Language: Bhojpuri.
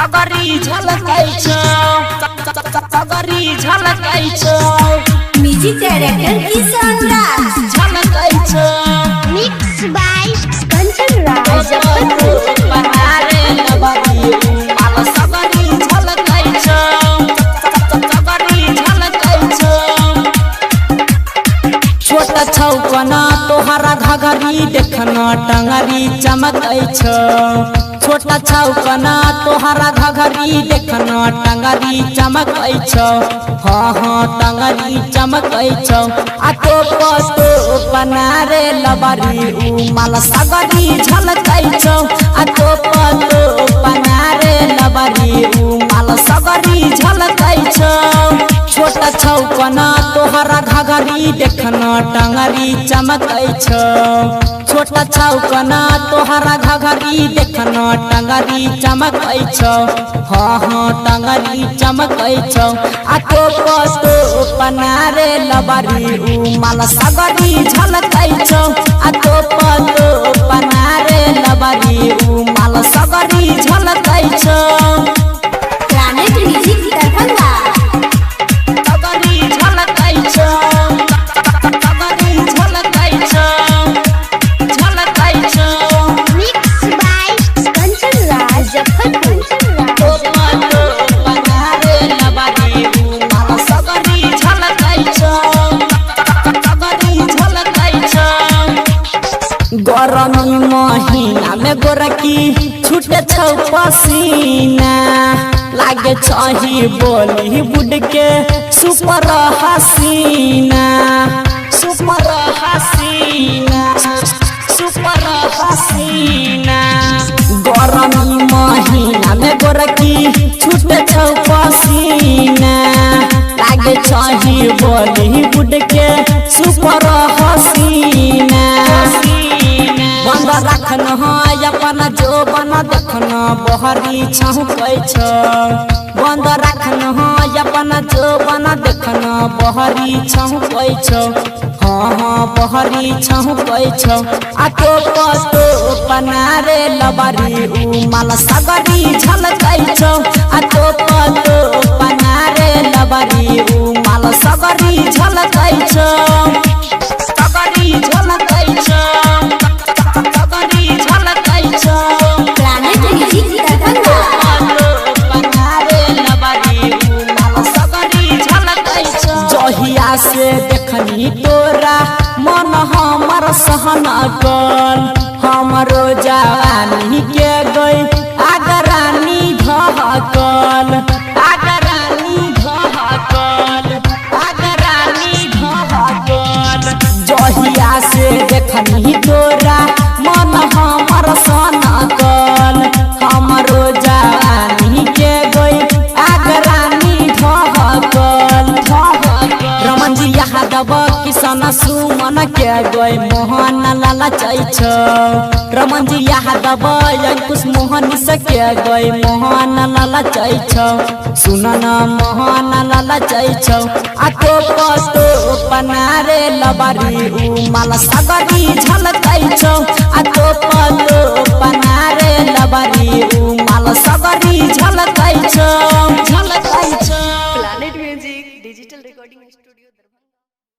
सगरी झलकै छौ सगरी झलकै छौ म्यूजिक डायरेक्टर किशन राज झलकै छौ मिक्स बाय कंचन राज पहारे लबरी पाल सगरी झलकै छौ सगरी झलकै छौ छोटा छौ कना तोहरा घघरी देखना टंगरी चमकै छौ छोटा छौ कना तोहरा घघरी देखना टंगरी चमकै छौ हाँ हाँ टंगरी चमकै छौ आ तो पतो पनारे लबरी उमल सगरी झलकै छौ आ तो पतो पनारे लबरी उमल सगरी झलकै छौ छोटा छौ कना तोहरा घघरी देखना टंगरी चमकै छौ छोटा छौ कना तोहरा घघरी देखना टंगरी चमकै छौ हाँ हाँ टंगरी चमकै छौ आ तो पतो पनारे लबरी उमल सगरी झलकै छौ आ तो पतो पनारे लबरी उमल सगरी झलकै छौ प्लानेट म्यूजिक दरभंगा सगरी झलकै छौ सगरी झलकै छौ झलकै छौ मिक्स बाय कंचन राज मुजफ्फरपुर पनारे लबरी उमल सगरी झलकै छौ सगरी झलकै छौ गरमी महीना में गोरकी छूटे छौ पसीना लागे छही बोली बुड के सुपर हसीना सुपर हसीना सुपर हसीना गरमी महीना में गोरकी छूटे छौ पसीना लागे छही बोली बुड के सुपर हसीना बंद रखन अपन जो बना देखन बहरी छौकै छौ बंद रखन अपन जो बना देखन बहरी छौकै छौ हाँ हाँ बहरी छौकै छौ आ तो पतो पनारे लबरी उमल सगरी झलकै छौ आ तो पतो पनारे लबरी उमल सगरी झलकै छौ सगरी झलकै छौ सगरी झलकै छौ प्लानेट म्यूजिक दरभंगा पनारे लबरी उमल सगरी झलकै छौ जहिया से देखनी तोरा मन हमर सहन कल हमरो जवानी के गई आगरानी धहकल आगरानी धहकल आगरानी धहकल जहिया से देखनी तोरा मन हमर सन कल हमरो जवानी के गई आगरानी धहकल रमन जी यादव किशन सुमन के गई मोहन लालचै छौ रमन जी यादव अंकुश मोहन सके गई मोहन लालचै छौ सुन न मोहन लालचै छौ आ तो पतो पनारे लबरी उमल सगरी झलकै छौ आ तो पतो पनारे लबरी उमल सगरी झलकै छौ।